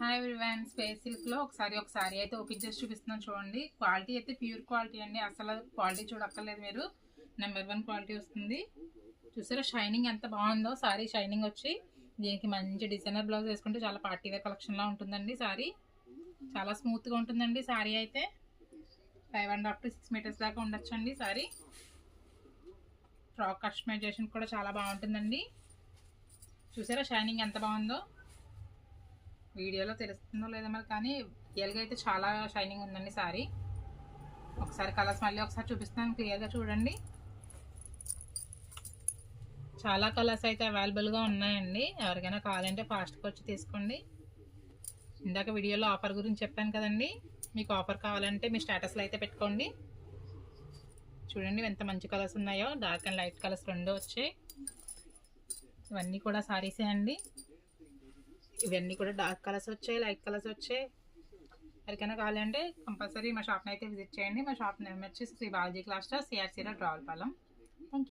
Hi everyone, space సిల్క్లో ఒక sorry అయితే ఓపెన్ చేసి చూపిస్తున్నాను చూడండి. క్వాలిటీ అయితే ప్యూర్ క్వాలిటీ అండి, అసలు క్వాలిటీ చూడక్కర్లేదు మీరు. నెంబర్ 1 క్వాలిటీ వస్తుంది. చూసారా షైనింగ్ ఎంత బాగుందో, సారీ షైనింగ్ వచ్చి దీనికి మంచి డిజైనర్ బ్లౌజ్ వేసుకుంటే చాలా పార్టీ వేర్ కలెక్షన్లా ఉంటుందండి. సారీ చాలా స్మూత్గా ఉంటుందండి. సారీ అయితే 5.5 to 6 మీటర్స్ దాకా ఉండొచ్చండి. సారీ ఫ్రాక్ కస్టమైజేషన్ కూడా చాలా బాగుంటుందండి. చూసారా షైనింగ్ ఎంత బాగుందో, వీడియోలో తెలుస్తుందో లేదో మరి, కానీ రియల్గా అయితే చాలా షైనింగ్ ఉందండి సారీ. ఒకసారి కలర్స్ మళ్ళీ ఒకసారి చూపిస్తాను, క్లియర్గా చూడండి. చాలా కలర్స్ అయితే అవైలబుల్గా ఉన్నాయండి. ఎవరికైనా కావాలంటే ఫాస్ట్గా వచ్చి తీసుకోండి. ఇందాక వీడియోలో ఆఫర్ గురించి చెప్పాను కదండి, మీకు ఆఫర్ కావాలంటే మీ స్టేటస్లో అయితే పెట్టుకోండి. చూడండి ఎంత మంచి కలర్స్ ఉన్నాయో, డార్క్ అండ్ లైట్ కలర్స్ రెండు వచ్చాయి. ఇవన్నీ కూడా సారీసే అండి. ఇవన్నీ కూడా డార్క్ కలర్స్ వచ్చాయి, లైట్ కలర్స్ వచ్చాయి. ఎవరికైనా కావాలంటే కంపల్సరీ మా షాప్ని అయితే విజిట్ చేయండి. మా షాప్ నేమ్ వచ్చి Sri Balaji cluster, CRC road, Ravulapalem.